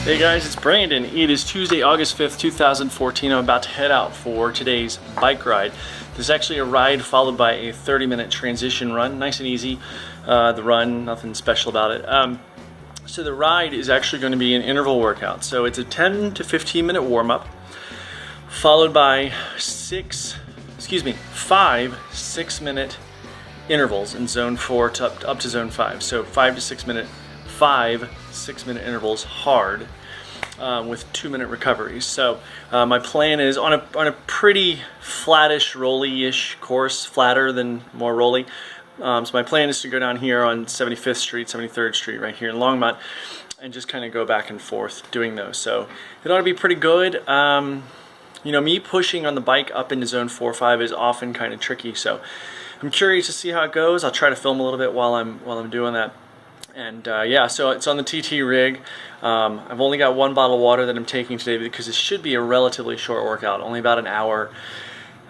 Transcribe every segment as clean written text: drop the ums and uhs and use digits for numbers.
Hey guys, it's Brandon. It is Tuesday, August 5th, 2014. I'm about to head out for today's bike ride. This is actually a ride followed by a 30-minute transition run. Nice and easy, the run, nothing special about it. So the ride is actually going to be an interval workout. So it's a 10 to 15 minute warm-up followed by five 6-minute intervals in zone 4 to up to zone 5. So 5 to 6 minute, 5 6-minute intervals hard with 2-minute recoveries. So my plan is on a pretty flattish, rolly-ish course, flatter than more rolly. So my plan is to go down here on 75th Street, 73rd Street, right here in Longmont, and just kind of go back and forth doing those. So it ought to be pretty good. You know, me pushing on the bike up into zone 4 or 5 is often kind of tricky. So I'm curious to see how it goes. I'll try to film a little bit while I'm doing that. And yeah, so it's on the TT rig. I've only got 1 bottle of water that I'm taking today because it should be a relatively short workout, only about an hour.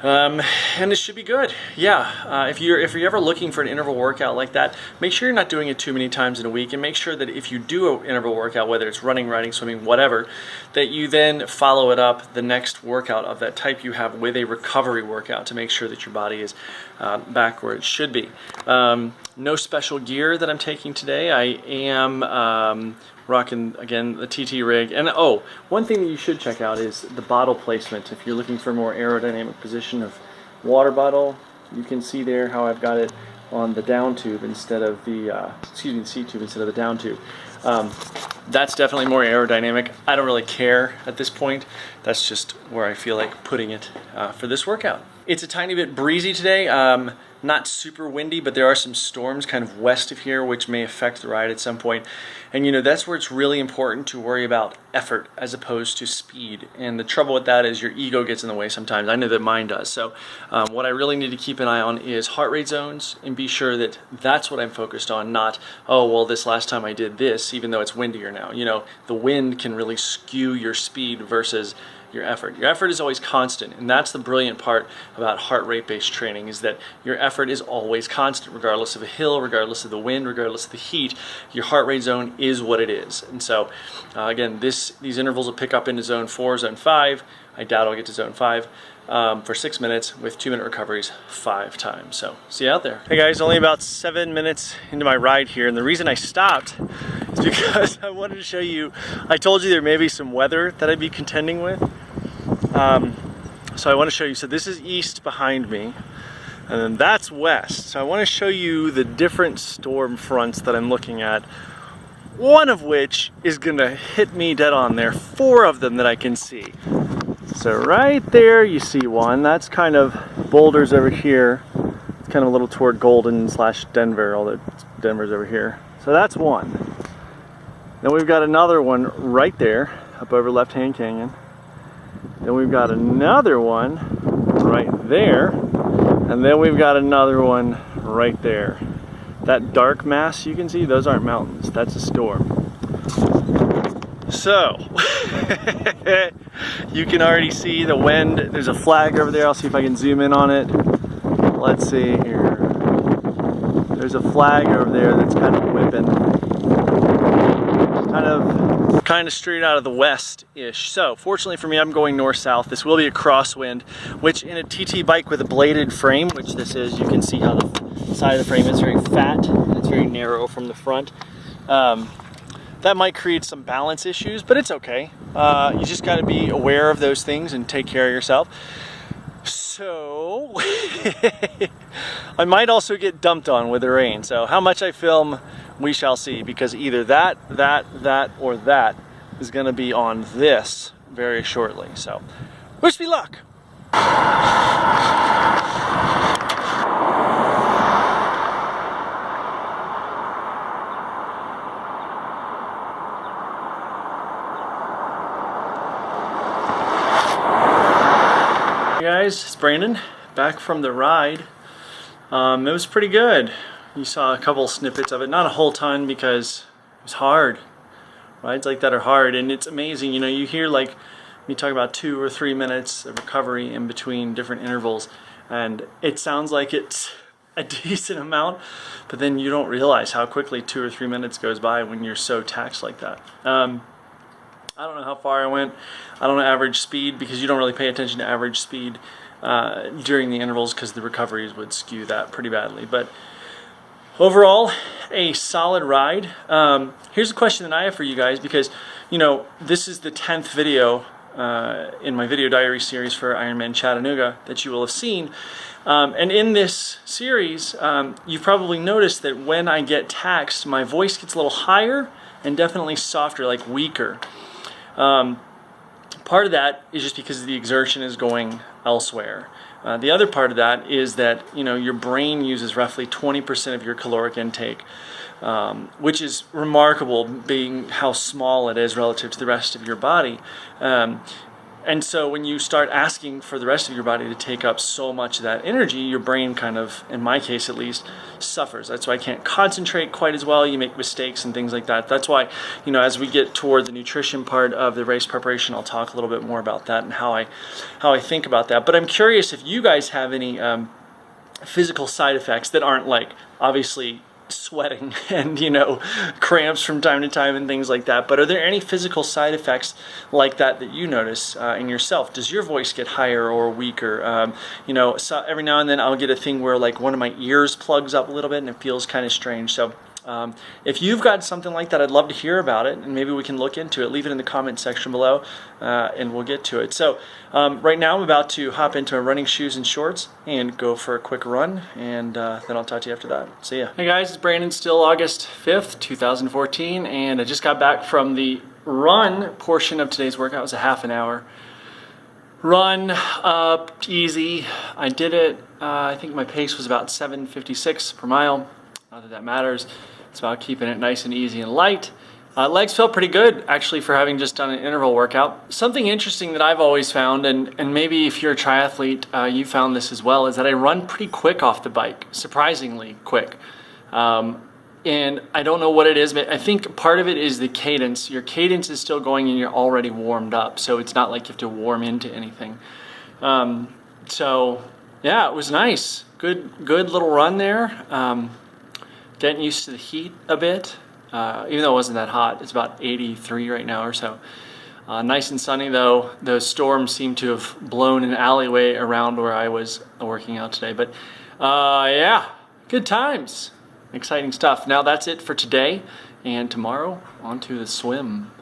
And it should be good. Yeah, if you're ever looking for an interval workout like that, make sure you're not doing it too many times in a week, and make sure that if you do an interval workout, whether it's running, riding, swimming, whatever, that you then follow it up the next workout of that type you have with a recovery workout to make sure that your body is back where it should be. No special gear that I'm taking today. I am rocking, again, the TT rig. And oh, one thing that you should check out is the bottle placement. If you're looking for a more aerodynamic position of water bottle, you can see there how I've got it on the down tube instead of the, the C tube instead of the down tube. That's definitely more aerodynamic. I don't really care at this point. That's just where I feel like putting it for this workout. It's a tiny bit breezy today. Not super windy, but there are some storms kind of west of here which may affect the ride at some point. And you know, that's where it's really important to worry about effort as opposed to speed. And the trouble with that is your ego gets in the way sometimes. I know that mine does. So what I really need to keep an eye on is heart rate zones and be sure that that's what I'm focused on, not, oh, well, this last time I did this, even though it's windier now. You know, the wind can really skew your speed versus your effort. Your effort is always constant, and that's the brilliant part about heart rate based training, is that your effort is always constant regardless of a hill, regardless of the wind, regardless of the heat. Your heart rate zone is what it is. And so again, these intervals will pick up into zone 4, zone 5. I doubt I'll get to zone 5 for 6 minutes with 2-minute recoveries 5 times. So see you out there. Hey guys, only about 7 minutes into my ride here, and the reason I stopped is because I wanted to show you, I told you there may be some weather that I'd be contending with. So I want to show you, so this is east behind me, and then that's west. So I want to show you the different storm fronts that I'm looking at, one of which is going to hit me dead on. There are 4 of them that I can see. So right there you see one. That's kind of Boulders over here. It's kind of a little toward Golden / Denver, although Denver's over here. So that's one. Then we've got another one right there, up over Left Hand Canyon. Then we've got another one right there. And then we've got another one right there. That dark mass you can see, those aren't mountains, that's a storm. So, you can already see the wind. There's a flag over there. I'll see if I can zoom in on it. Let's see here. There's a flag over there that's kind of whipping. Kind of straight out of the west-ish. So, fortunately for me, I'm going north-south. This will be a crosswind, which in a TT bike with a bladed frame, which this is, you can see how the side of the frame is very fat and it's very narrow from the front. That might create some balance issues, but it's okay. You just got to be aware of those things and take care of yourself. So, I might also get dumped on with the rain. So how much I film, we shall see, because either that, or that is going to be on this very shortly. So, wish me luck. Hey guys, it's Brandon, back from the ride. It was pretty good. You saw a couple snippets of it, not a whole ton because it was hard. Rides like that are hard, and it's amazing. You know, you hear like me talk about 2 or 3 minutes of recovery in between different intervals, and it sounds like it's a decent amount, but then you don't realize how quickly 2 or 3 minutes goes by when you're so taxed like that. I don't know how far I went. I don't know average speed, because you don't really pay attention to average speed during the intervals, because the recoveries would skew that pretty badly. But overall, a solid ride. Here's a question that I have for you guys, because this is the 10th video in my video diary series for Ironman Chattanooga that you will have seen. And in this series, you've probably noticed that when I get taxed, my voice gets a little higher and definitely softer, like weaker. Part of that is just because the exertion is going elsewhere. The other part of that is that your brain uses roughly 20% of your caloric intake, which is remarkable, being how small it is relative to the rest of your body. And so when you start asking for the rest of your body to take up so much of that energy, your brain kind of, in my case at least, suffers. That's why I can't concentrate quite as well. You make mistakes and things like that. That's why, as we get toward the nutrition part of the race preparation, I'll talk a little bit more about that and how I think about that. But I'm curious if you guys have any physical side effects that aren't like, obviously, sweating and cramps from time to time and things like that, but are there any physical side effects like that you notice in yourself? Does your voice get higher or weaker? So every now and then I'll get a thing where like one of my ears plugs up a little bit and it feels kind of strange. So if you've got something like that, I'd love to hear about it, and maybe we can look into it. Leave it in the comment section below, and we'll get to it. So right now I'm about to hop into my running shoes and shorts and go for a quick run, and then I'll talk to you after that. See ya. Hey guys, it's Brandon. Still August 5th, 2014, and I just got back from the run portion of today's workout. It was a half an hour run, easy. I did it, I think my pace was about 7:56 per mile. Not that that matters. It's about keeping it nice and easy and light. Legs felt pretty good, actually, for having just done an interval workout. Something interesting that I've always found, and maybe if you're a triathlete, you found this as well, is that I run pretty quick off the bike, surprisingly quick. And I don't know what it is, but I think part of it is the cadence. Your cadence is still going and you're already warmed up, so it's not like you have to warm into anything. So, yeah, it was nice. Good little run there. Getting used to the heat a bit, even though it wasn't that hot. It's about 83 right now or so. Nice and sunny though. The storm seemed to have blown an alleyway around where I was working out today. But yeah, good times. Exciting stuff. Now that's it for today, and tomorrow on to the swim.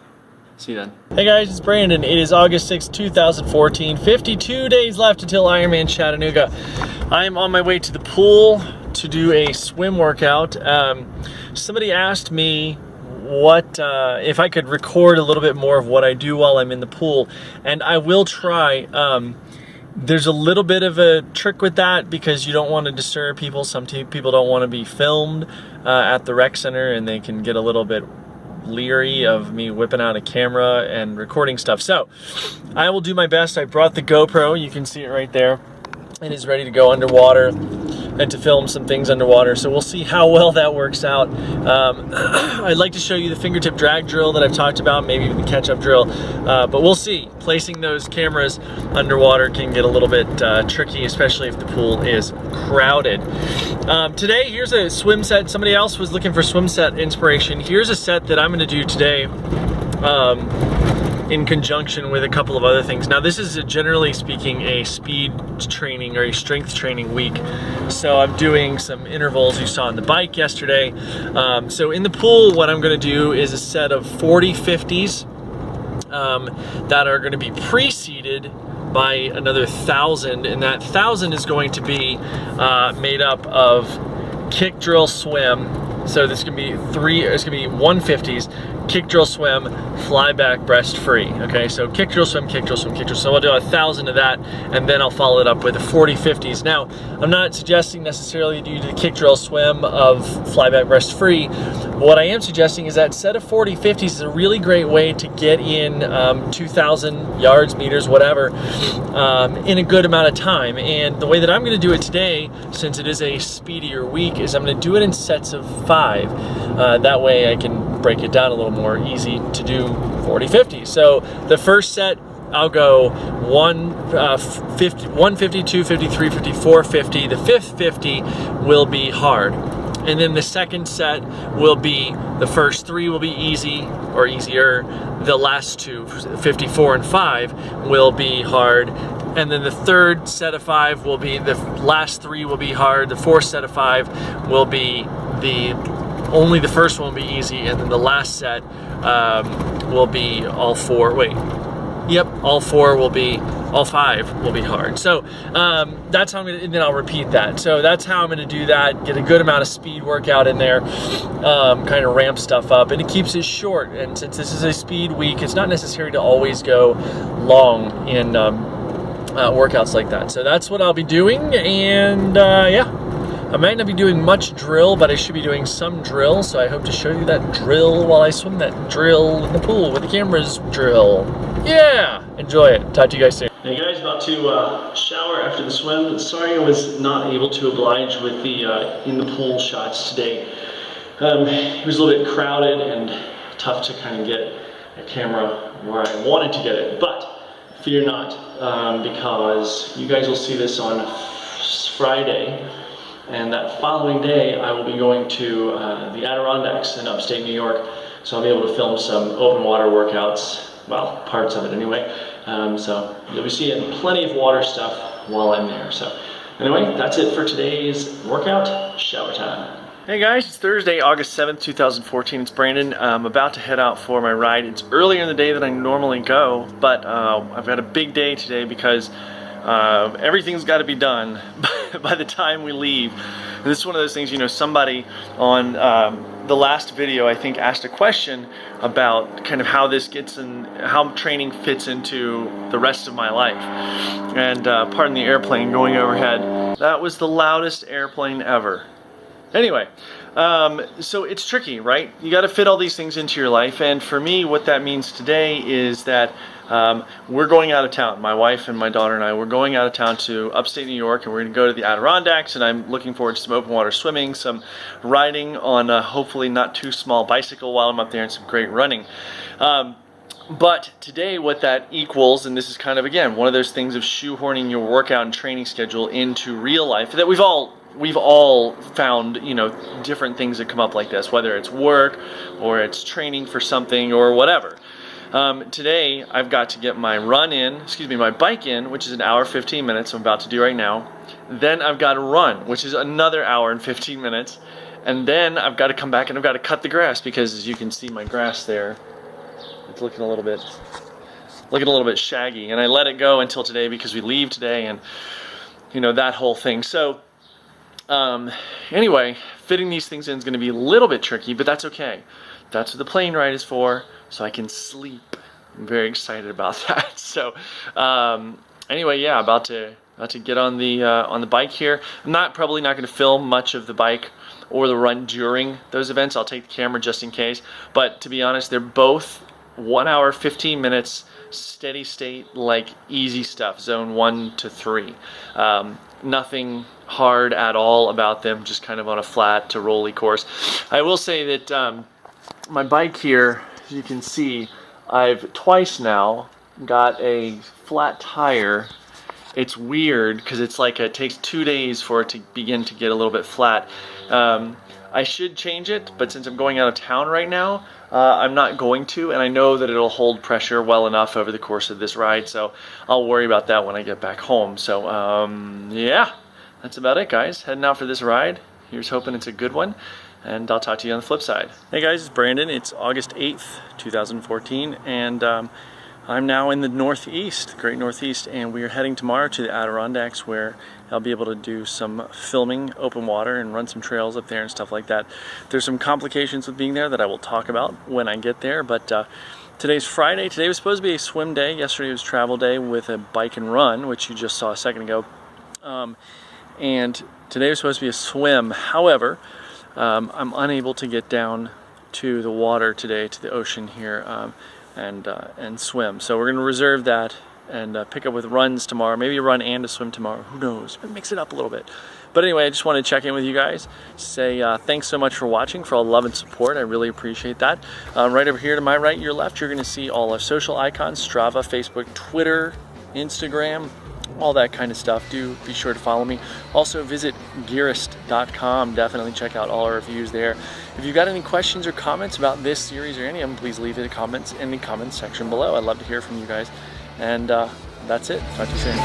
See you then. Hey guys, it's Brandon. It is August 6th, 2014. 52 days left until Ironman Chattanooga. I am on my way to the pool to do a swim workout. Somebody asked me what if I could record a little bit more of what I do while I'm in the pool, and I will try. There's a little bit of a trick with that because you don't want to disturb people. Some people don't want to be filmed at the rec center, and they can get a little bit leery of me whipping out a camera and recording stuff. So I will do my best. I brought the GoPro, you can see it right there. It is ready to go underwater and to film some things underwater. So we'll see how well that works out. I'd like to show you the fingertip drag drill that I've talked about, maybe even the catch-up drill, but we'll see. Placing those cameras underwater can get a little bit tricky, especially if the pool is crowded. Today, here's a swim set. Somebody else was looking for swim set inspiration. Here's a set that I'm gonna do today. In conjunction with a couple of other things. Now this is generally speaking a speed training or a strength training week. So I'm doing some intervals you saw on the bike yesterday. So in the pool, what I'm gonna do is a set of 40 50s that are gonna be preceded by another 1,000, and that 1,000 is going to be made up of kick, drill, swim. So this can be it's gonna be 150s, kick, drill, swim, fly back, breast free. Okay, so kick, drill, swim, kick, drill, swim, kick, drill. So I'll do 1,000 of that, and then I'll follow it up with the 40 50s. Now, I'm not suggesting necessarily you do the kick, drill, swim of fly back, breast free. What I am suggesting is that set of 40 50s is a really great way to get in 2,000 yards, meters, whatever, in a good amount of time. And the way that I'm going to do it today, since it is a speedier week, is I'm going to do it in sets of 5. That way I can break it down a little more easy to do 40 50. So the first set, I'll go 150, 250, 350, 450. The fifth 50 will be hard. And then the second set will be, the first 3 will be easy or easier. The last 2, 54 and 5, will be hard. And then the third set of 5 will be, the last 3 will be hard. The fourth set of 5 will be only the first one will be easy. And then the last set will be all 4, all 5 will be hard. So that's how I'm gonna, and then I'll repeat that. So that's how I'm gonna do that, get a good amount of speed workout in there, kind of ramp stuff up, and it keeps it short. And since this is a speed week, it's not necessary to always go long in workouts like that. So that's what I'll be doing, and yeah. I might not be doing much drill, but I should be doing some drill, so I hope to show you that drill while I swim that drill in the pool with the cameras drill. Yeah, enjoy it. Talk to you guys soon. Hey guys, about to shower after the swim. Sorry I was not able to oblige with the in the pool shots today. It was a little bit crowded and tough to kind of get a camera where I wanted to get it, but fear not, because you guys will see this on Friday. And that following day, I will be going to the Adirondacks in upstate New York. So I'll be able to film some open water workouts, well, parts of it anyway. So you'll be seeing plenty of water stuff while I'm there. So anyway, that's it for today's workout. Shower time. Hey guys, it's Thursday, August 7th, 2014. It's Brandon. I'm about to head out for my ride. It's earlier in the day than I normally go, but I've got a big day today because everything's got to be done by the time we leave. And this is one of those things, you know, somebody on the last video, I think, asked a question about kind of how this gets and how training fits into the rest of my life. And pardon the airplane going overhead. That was the loudest airplane ever. Anyway, so it's tricky, right? You got to fit all these things into your life, and for me, what that means today is that we're going out of town. My wife and my daughter and I, we're going out of town to upstate New York, and we're going to go to the Adirondacks, and I'm looking forward to some open water swimming, some riding on a hopefully not too small bicycle while I'm up there, and some great running. But today what that equals, and this is kind of, again, one of those things of shoehorning your workout and training schedule into real life that we've all found, you know, different things that come up like this, whether it's work or it's training for something or whatever. Today I've got to get my my bike in, which is an hour 15 minutes, I'm about to do right now. Then I've got to run, which is another hour and 15 minutes. And then I've got to come back and I've got to cut the grass, because as you can see, my grass there, it's looking a little bit shaggy. And I let it go until today because we leave today, and you know, that whole thing. So anyway, fitting these things in is going to be a little bit tricky, but that's okay. That's what the plane ride is for, so I can sleep. I'm very excited about that. So anyway, yeah, about to get on the bike here. I'm probably not going to film much of the bike or the run during those events. I'll take the camera just in case. But to be honest, they're both 1 hour 15 minutes steady state, like easy stuff, zone 1 to 3. Nothing hard at all about them, just kind of on a flat to rolly course. I will say that my bike here, as you can see, I've twice now got a flat tire. It's weird because it's like it takes 2 days for it to begin to get a little bit flat. I should change it, but since I'm going out of town right now, I'm not going to, and I know that it'll hold pressure well enough over the course of this ride, so I'll worry about that when I get back home. So yeah, that's about it, guys. Heading out for this ride. Here's hoping it's a good one, and I'll talk to you on the flip side. Hey guys, it's Brandon. It's August 8th, 2014, and I'm now in the Northeast, the great Northeast, and we are heading tomorrow to the Adirondacks, where I'll be able to do some filming, open water, and run some trails up there and stuff like that. There's some complications with being there that I will talk about when I get there, but today's Friday. Today was supposed to be a swim day. Yesterday was travel day with a bike and run, which you just saw a second ago. And today was supposed to be a swim. However, I'm unable to get down to the water today, to the ocean here, and swim. So we're going to reserve that and pick up with runs tomorrow. Maybe a run and a swim tomorrow. Who knows? Mix it up a little bit. But anyway, I just wanted to check in with you guys. Say thanks so much for watching, for all the love and support. I really appreciate that. Right over here to my right, your left, you're going to see all our social icons: Strava, Facebook, Twitter, Instagram, all that kind of stuff. Do be sure to follow me. Also visit Gearist.com. Definitely check out all our reviews there. If you've got any questions or comments about this series or any of them, please leave it in the comments section below. I'd love to hear from you guys. And that's it. Talk to you soon.